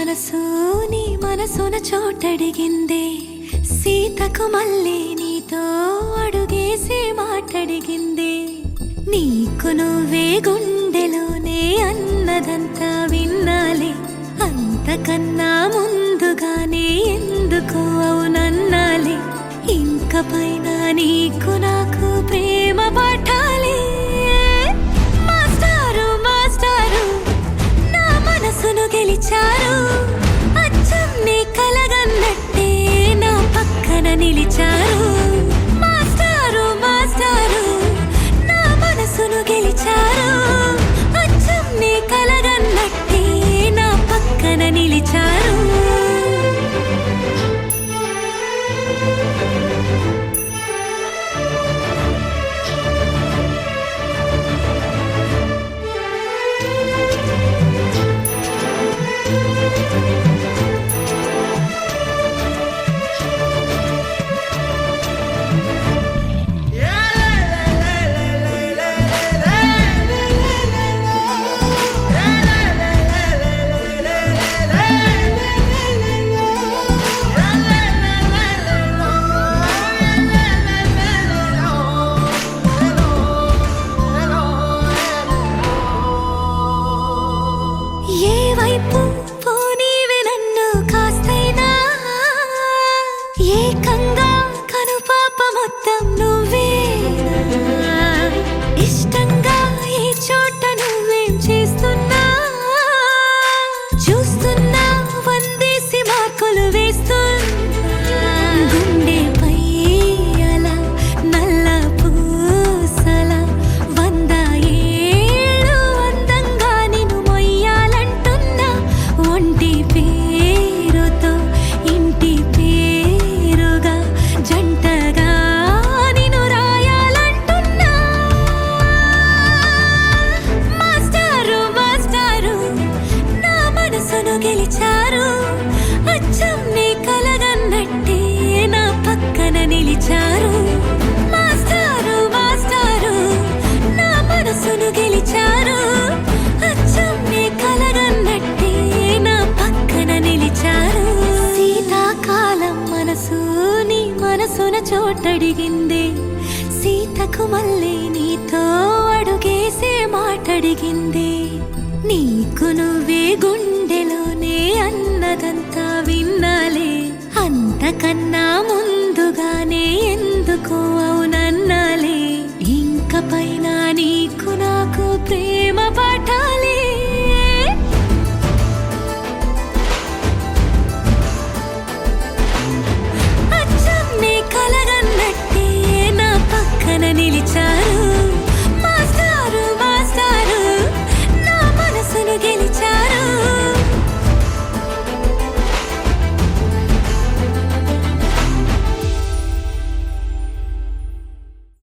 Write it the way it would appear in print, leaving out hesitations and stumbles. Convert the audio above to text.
మనసు నీ మనసున చోటడిగిందే సీతకు మళ్ళీ నీతో అడుగేసి మాటడిగిందే నీకు నువ్వే గుండెలోనే అన్నదంతా విన్నాలే అంతకన్నా ముందుగానే ఎందుకు అవునన్నాలే ఇంక పైన నీకు నాకు ప్రేమ పాఠాలే మాస్టారు మాస్టారు నా మనసును గెలిచారు అచ్చం నీ కలగన్నట్టే నా పక్కన నిలిచారు మాస్టారు మాస్టారు నా మనసును గెలిచారు అచ్చం నీ కలగన్నట్టే నా పక్కన నిలిచారు ఏకంగా కనుపాప మొత్తం నువ్వే ఇష్టంగా ఈ చోట నువ్వేం చేస్తున్నా చూస్తున్నా వందేసి మార్కులు వేస్తున్నా గుండెపై అలా నల్ల పూసల 100 ఏళ్ళు అందంగా నిన్ను మొయ్యాలంటున్నా ఒంటి పేరుతో ఇంటి జంటగా నిన్ను రాయాలంటున్నా మాస్టారు మాస్టారు నా మనసును గెలిచారు అచ్చం నీ కలగన్నట్టే నా పక్కన నిలిచారు మాస్టారు మాస్టారు నా మనసును గెలిచారు అచ్చం నీ కలగన్నట్టే నా పక్కన నిలిచారు శీతాకాలం మనసు మనసున చోటడిగిందే సీతకు మళ్ళీ నీతో అడుగేసే మాటడిగిందే నీకు నువ్వే గుండెలోనే అన్నదంతా విన్నాలే అంతకన్నా